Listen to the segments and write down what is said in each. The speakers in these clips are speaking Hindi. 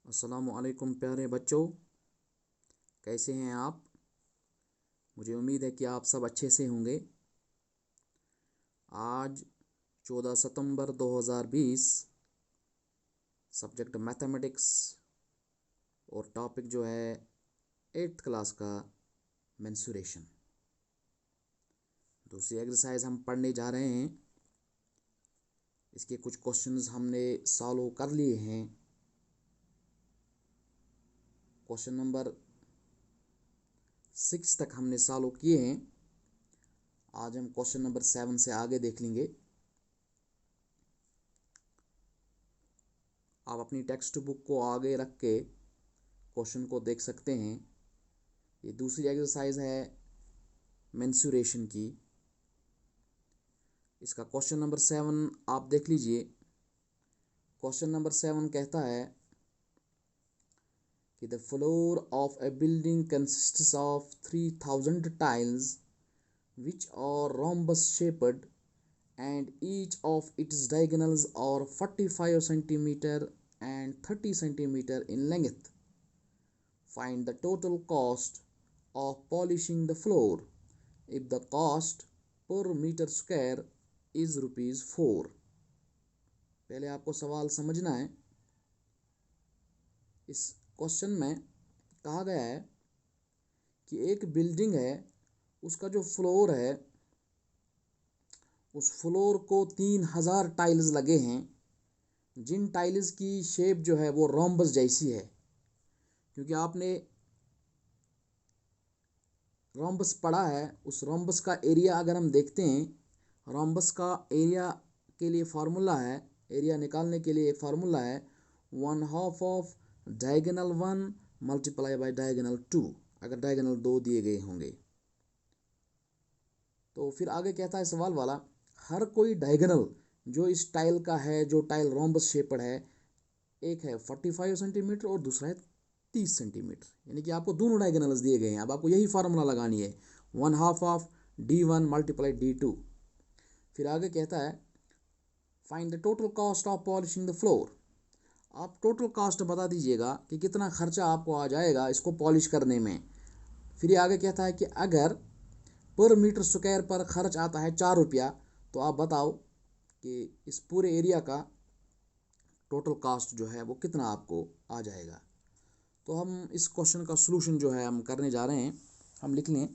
अस्सलामुअलैकुम प्यारे बच्चों, कैसे हैं आप। मुझे उम्मीद है कि आप सब अच्छे से होंगे। आज 14 सितंबर 2020, सब्जेक्ट मैथमेटिक्स और टॉपिक जो है 8th क्लास का मेंसुरेशन। दूसरी एक्सरसाइज हम पढ़ने जा रहे हैं। इसके कुछ क्वेश्चंस हमने सॉल्व कर लिए हैं। क्वेश्चन नंबर 6 तक हमने सॉल्व किए हैं। आज हम क्वेश्चन नंबर 7 से आगे देख लेंगे। आप अपनी टेक्स्ट बुक को आगे रख के क्वेश्चन को देख सकते हैं। ये दूसरी एक्सरसाइज है मेंसुरेशन की। इसका क्वेश्चन नंबर 7 आप देख लीजिए। क्वेश्चन नंबर 7 कहता है कि the floor of A building consists of 3000 tiles which are rhombus shaped and each of its diagonals are 45 centimeter and 30 centimeter in length. Find the total cost of polishing the floor if the cost per meter square is ₹4। पहले आपको सवाल समझना है। इस क्वेश्चन में कहा गया है कि एक बिल्डिंग है, उसका जो फ्लोर है उस फ्लोर को 3000 टाइल्स लगे हैं, जिन टाइल्स की शेप जो है वो रोम्बस जैसी है। क्योंकि आपने रोम्बस पढ़ा है, उस रोम्बस का एरिया अगर हम देखते हैं, रोम्बस का एरिया के लिए फार्मूला है, एरिया निकालने के लिए एक फार्मूला है 1/2 of diagonal 1 multiply by diagonal 2, अगर डायगोनल 2 दिए गए होंगे। तो फिर आगे कहता है सवाल वाला, हर कोई डायगोनल जो इस टाइल का है, जो टाइल रोम्बस शेपड है, एक है 45 सेंटीमीटर और दूसरा है 30 सेंटीमीटर, यानी कि आपको दोनों डायगोनल्स दिए गए हैं। अब आपको यही फार्मूला लगानी है 1/2 ऑफ D1 मल्टीप्लाई D2। फिर आगे कहता है find the total cost of polishing the floor. आप टोटल कॉस्ट बता दीजिएगा कि कितना खर्चा आपको आ जाएगा इसको पॉलिश करने में। फिर आगे कहता है कि अगर पर मीटर स्क्वायर पर खर्च आता है ₹4, तो आप बताओ कि इस पूरे एरिया का टोटल कॉस्ट जो है वो कितना आपको आ जाएगा। तो हम इस क्वेश्चन का सलूशन जो है हम करने जा रहे हैं। हम लिख लें,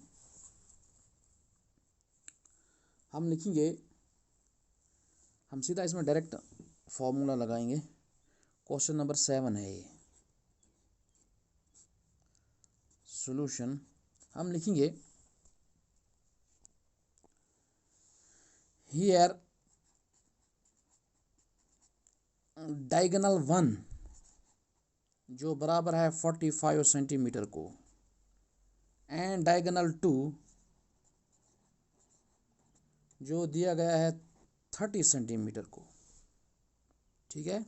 हम लिखेंगे, हम सीधा इसमें डायरेक्ट फॉर्मूला लगाएंगे। क्वेश्चन नंबर 7 है ये। सॉल्यूशन हम लिखेंगे, हियर डायगोनल 1 जो बराबर है 45 सेंटीमीटर को एंड डायगोनल 2 जो दिया गया है 30 सेंटीमीटर को। ठीक है।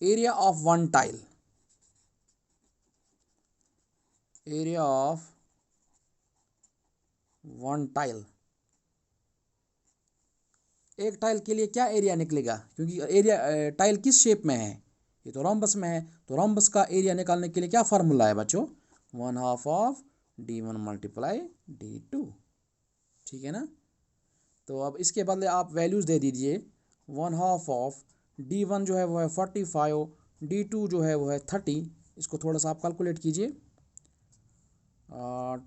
Area of one tile, area of one tile, एक टाइल के लिए क्या एरिया निकलेगा, क्योंकि एरिया टाइल किस शेप में है, ये तो रोम्बस में है। तो रोम्बस का एरिया निकालने के लिए क्या फार्मूला है बच्चों, 1/2 ऑफ D1 मल्टीप्लाई D2। ठीक है ना। तो अब इसके बदले आप वैल्यूज़ दे दीजिए। 1/2 ऑफ D1 जो है वो है 45, D2 जो है वो है 30। इसको थोड़ा सा आप कैलकुलेट कीजिए।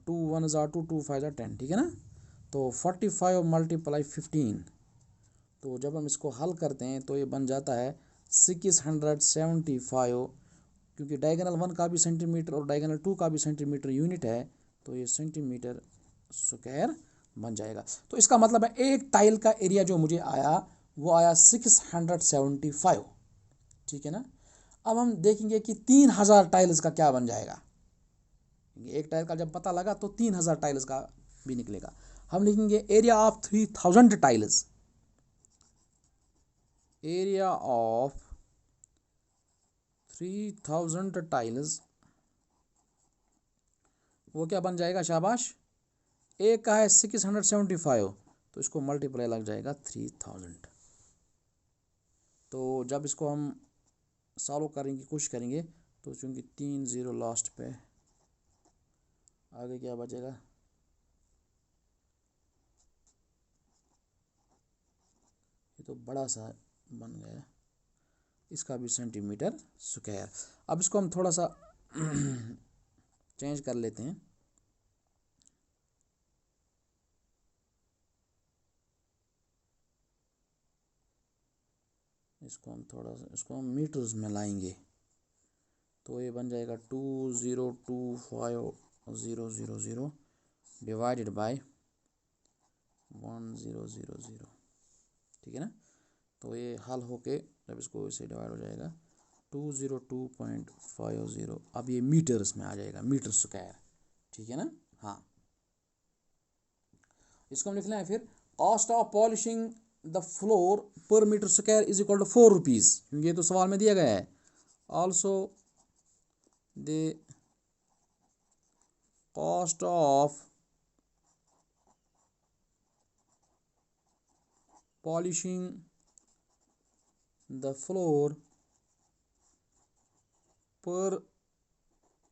2 1 ज़ा 2, 2 5 ज़ा 10, ठीक है ना। तो 45 मल्टीप्लाई 15, तो जब हम इसको हल करते हैं तो ये बन जाता है 675, क्योंकि डायगोनल 1 का भी सेंटीमीटर और डायगोनल 2 का भी सेंटीमीटर यूनिट है, तो ये सेंटीमीटर स्क्वायर बन जाएगा। तो इसका मतलब है एक टाइल का एरिया जो मुझे आया वो आया 675। ठीक है ना। अब हम देखेंगे कि 3000 टाइल्स का क्या बन जाएगा। एक टाइल का जब पता लगा तो 3000 टाइल्स का भी निकलेगा। हम लिखेंगे area of 3000 tiles, area of 3000 tiles, वो क्या बन जाएगा, शाबाश। एक का है 675, तो इसको मल्टीप्लाई लग जाएगा 3000। तो जब इसको हम सॉल्व करने की कोशिश करेंगे तो चूँकि 3 0 लास्ट पे, आगे क्या बचेगा, ये तो बड़ा सा बन गया, इसका भी सेंटीमीटर स्क्वायर। अब इसको हम थोड़ा सा चेंज कर लेते हैं। इसको हम मीटर्स में लाएंगे तो ये बन जाएगा 202500 डिवाइडेड बाय 1000। ठीक है ना। तो ये हल होके जब इसको इसे डिवाइड हो जाएगा 202.50, अब ये मीटर्स में आ जाएगा, मीटर स्क्वायर। ठीक है ना। हाँ, इसको हम लिख लें फिर, cost of polishing the floor per meter square is equal to 4 rupees, क्योंकि ये तो सवाल में दिया गया है। Also the cost of polishing the floor per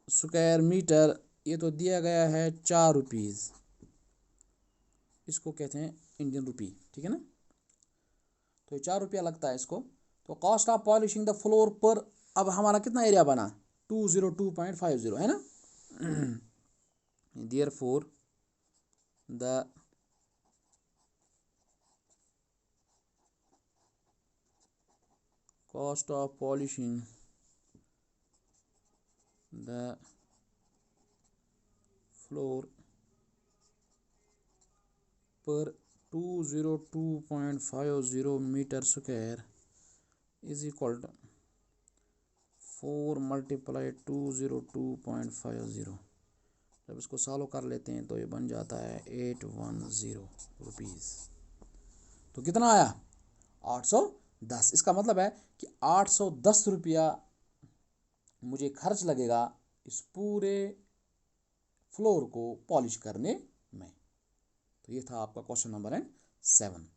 square meter, ये तो दिया गया है 4 रुपीज़, इसको कहते हैं इंडियन रुपी। ठीक है ना। तो 4 रुपया लगता है इसको। तो cost of polishing the floor पर, अब हमारा कितना एरिया बना, 202.50 है ना। Therefore the cost of polishing the floor per 202.50 meter square is equal to 4 multiply 202.50। जब इसको सॉल्व कर लेते हैं तो ये बन जाता है 810 रुपीज़। तो कितना आया, 810। इसका मतलब है कि 810 रुपया मुझे खर्च लगेगा इस पूरे फ्लोर को पॉलिश करने में। तो ये था आपका क्वेश्चन नंबर 7।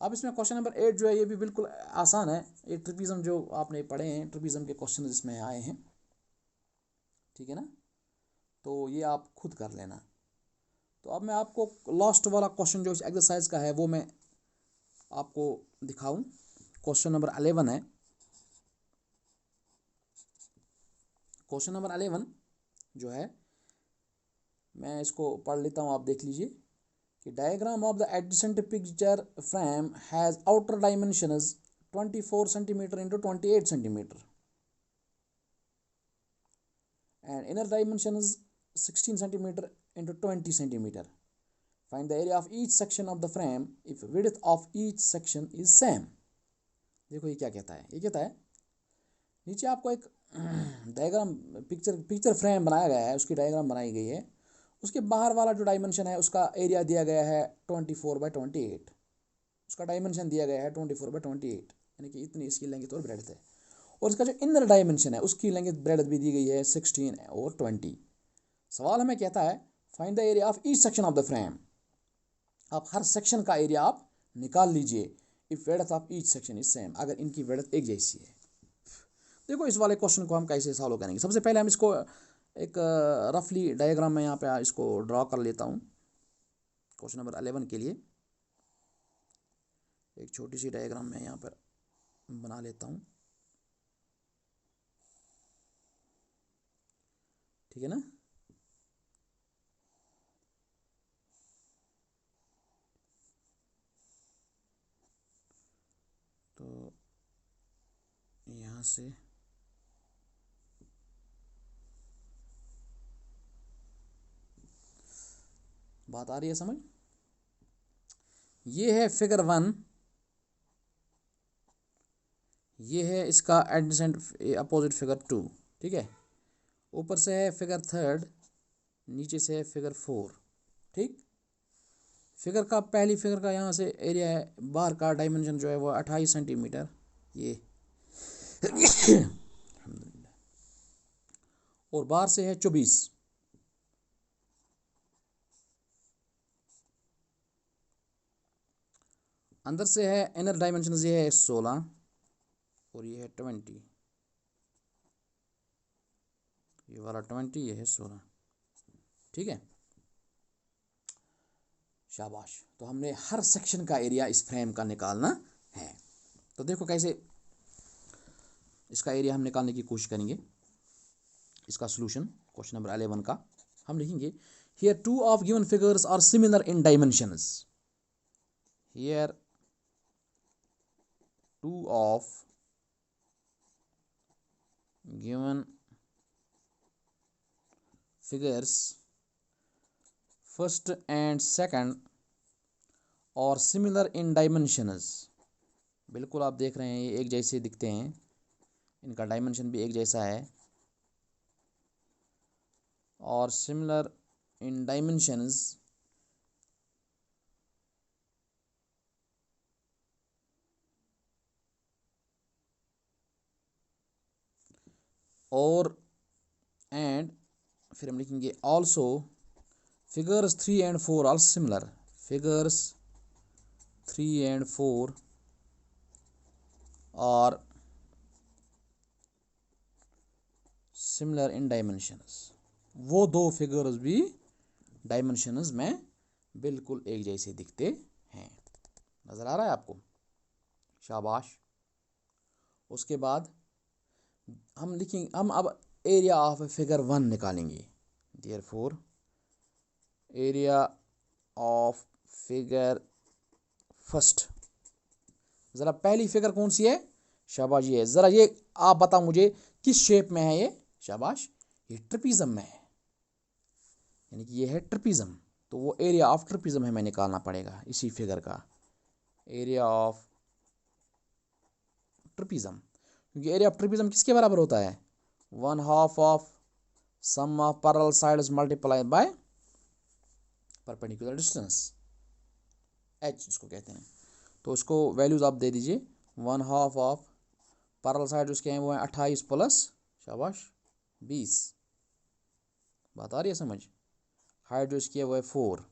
अब इसमें क्वेश्चन नंबर 8 जो है ये भी बिल्कुल आसान है। ये ट्रिपिज्म जो आपने पढ़े हैं, ट्रिपिज्म के क्वेश्चन इसमें आए हैं। ठीक है ना। तो ये आप खुद कर लेना। तो अब मैं आपको लास्ट वाला क्वेश्चन जो इस एक्सरसाइज का है वो मैं आपको दिखाऊं। क्वेश्चन नंबर 11 है। क्वेश्चन नंबर 11 जो है, मैं इसको पढ़ लेता हूँ, आप देख लीजिए कि diagram of the adjacent picture frame has outer dimensions 24 centimetre into 28 centimetre and inner dimensions 16 centimeter into 20 centimeter. Find the area of each section of the frame if width of each section is same. देखो ये क्या कहता है, ये कहता है नीचे आपको एक डायग्राम पिक्चर फ्रेम बनाया गया है, उसकी डायग्राम बनाई गई है। उसके बाहर वाला जो डायमेंशन है उसका एरिया दिया गया है 24/28, उसका डायमेंशन दिया गया है 24/28, यानी कि इतनी इसकी लेंथ और ब्रेड्थ है। और इसका जो इनर डायमेंशन है उसकी लेंथ ब्रेड्थ भी दी गई है 16 और 20। सवाल हमें कहता है find the area of each section of the frame. आप हर सेक्शन का एरिया आप निकाल लीजिए if width of each section is same, अगर इनकी विड्थ एक जैसी है। देखो इस वाले क्वेश्चन को हम कैसे सॉल्व करेंगे। सबसे पहले हम इसको एक रफली डायग्राम में यहाँ पे इसको ड्रॉ कर लेता हूँ। क्वेश्चन नंबर 11 के लिए एक छोटी सी डायग्राम मैं यहाँ पर बना लेता हूँ। ठीक है ना। तो यहाँ से बात आ रही है समझ। ये है फिगर 1, ये है इसका एडजेसेंट अपोजिट फिगर 2। ठीक है। ऊपर से है फिगर 3, नीचे से है फिगर 4। ठीक। फिगर का पहली फिगर का यहाँ से एरिया है, बाहर का डायमेंशन जो है वो 28 सेंटीमीटर ये और बाहर से है 24। अंदर से है इनर डायमेंशन ये है 16 और ये है 20, ये वाला 20, ये है 16। ठीक है, शाबाश। तो हमने हर सेक्शन का एरिया इस फ्रेम का निकालना है। तो देखो कैसे इसका एरिया हम निकालने की कोशिश करेंगे। इसका सोल्यूशन क्वेश्चन नंबर 11 का हम लिखेंगे, here two of given figures are similar in dimensions. Here two of given figures first and second और सिमिलर इन डायमेंशंस। बिल्कुल आप देख रहे हैं ये एक जैसे दिखते हैं, इनका डायमेंशन भी एक जैसा है, और सिमिलर इन डायमेंशंस और एंड फिर हम लिखेंगे also figures 3 and 4 are similar. Figures 3 and 4 are similar in dimensions. वो दो फिगर्स भी डायमेंशंस में बिल्कुल एक जैसे दिखते हैं। नज़र आ रहा है आपको? शाबाश। उसके बाद हम लिखेंगे, हम अब एरिया ऑफ फिगर 1 निकालेंगे। Therefore area of figure first. ज़रा पहली फिगर कौन सी है? शाबाश, ये है। ज़रा ये आप बताओ मुझे किस शेप में है ये? शाबाश, ये ट्रिपिज्म में है, यानी कि ये है ट्रिपिज्म। तो वो एरिया ऑफ ट्रिपिज्म हमें निकालना पड़ेगा इसी फिगर का, एरिया ऑफ ट्रिपिज्म। क्योंकि एरिया ऑफ ट्रिपिज्म किसके बराबर होता है? 1/2 of sum of parallel sides multiplied by perpendicular distance, h इसको कहते हैं। तो उसको वैल्यूज आप दे दीजिए। 1/2 ऑफ पैरेलल साइड उसके हैं वो हैं 28 प्लस शाबाश 20। बात आ रही है समझ? हाइट जो इसकी है वो है 4,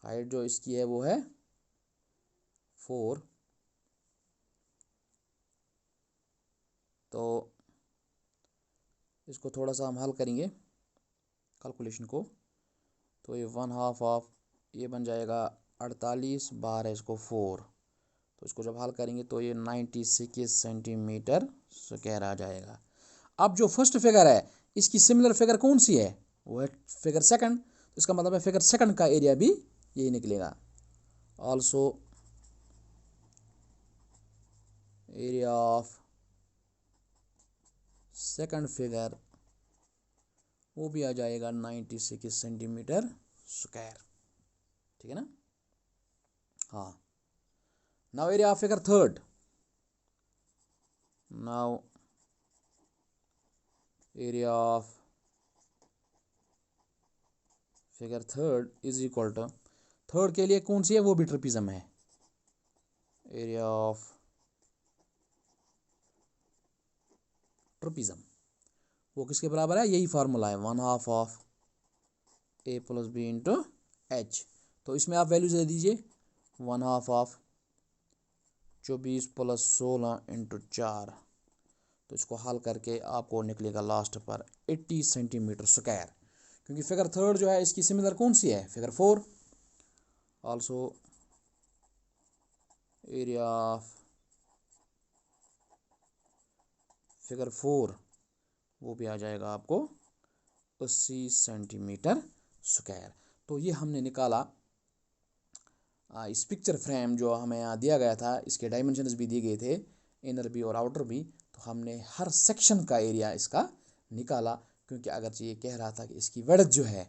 हाइट जो इसकी है वो है 4। तो इसको थोड़ा सा हम हल करेंगे कैलकुलेशन को। तो ये 1/2 ऑफ ये बन जाएगा 48 बार है इसको 4। तो इसको जब हल करेंगे तो ये 96 सेंटीमीटर स्क्वायर आ जाएगा। अब जो फर्स्ट फिगर है इसकी सिमिलर फिगर कौन सी है? वो है फिगर सेकंड। तो इसका मतलब है फिगर सेकंड का एरिया भी यही निकलेगा। Also area of second figure वो भी आ जाएगा 96 सेंटीमीटर स्क्वायर। ठीक है ना? हाँ। Now area of figure third. Now area of figure third is equal to, third के लिए कौन सी है? वो भी ट्रिपिज्म है। एरिया ऑफ ट्रिपिज्म वो किसके बराबर है? यही फार्मूला है 1/2 of a plus b into h. तो इसमें आप वैल्यू दे दीजिए 1/2 ऑफ 24 प्लस 16 इंटू 4। तो इसको हल करके आपको निकलेगा लास्ट पर 80 सेंटीमीटर स्क्वायर। क्योंकि फिगर थर्ड जो है इसकी सिमिलर कौन सी है? Figure 4। Also area of figure 4 वो भी आ जाएगा आपको 80 सेंटीमीटर स्क्वायर। तो ये हमने निकाला इस पिक्चर फ्रेम जो हमें यहाँ दिया गया था, इसके डायमेंशंस भी दिए गए थे, इनर भी और आउटर भी। तो हमने हर सेक्शन का एरिया इसका निकाला, क्योंकि अगर ये कह रहा था कि इसकी विड्थ जो है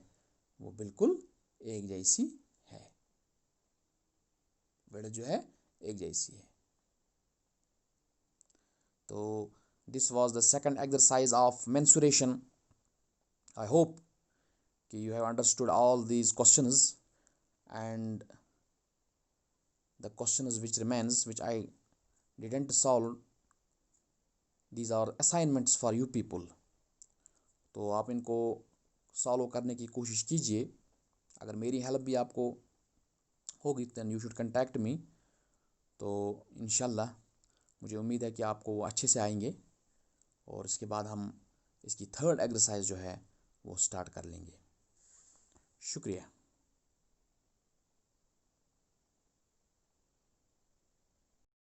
वो बिल्कुल एक जैसी है, विड्थ जो है एक जैसी है। तो this was the second exercise of mensuration. I hope कि you have understood all these questions, and the questions which remains which I didn't solve, these are assignments for you people. तो आप इनको सॉल्व करने की कोशिश कीजिए। अगर मेरी हेल्प भी आपको होगी then you should contact me। तो इंशाल्लाह मुझे उम्मीद है कि आपको वो अच्छे से आएंगे और इसके बाद हम इसकी थर्ड एक्सरसाइज जो है वो स्टार्ट कर लेंगे। शुक्रिया।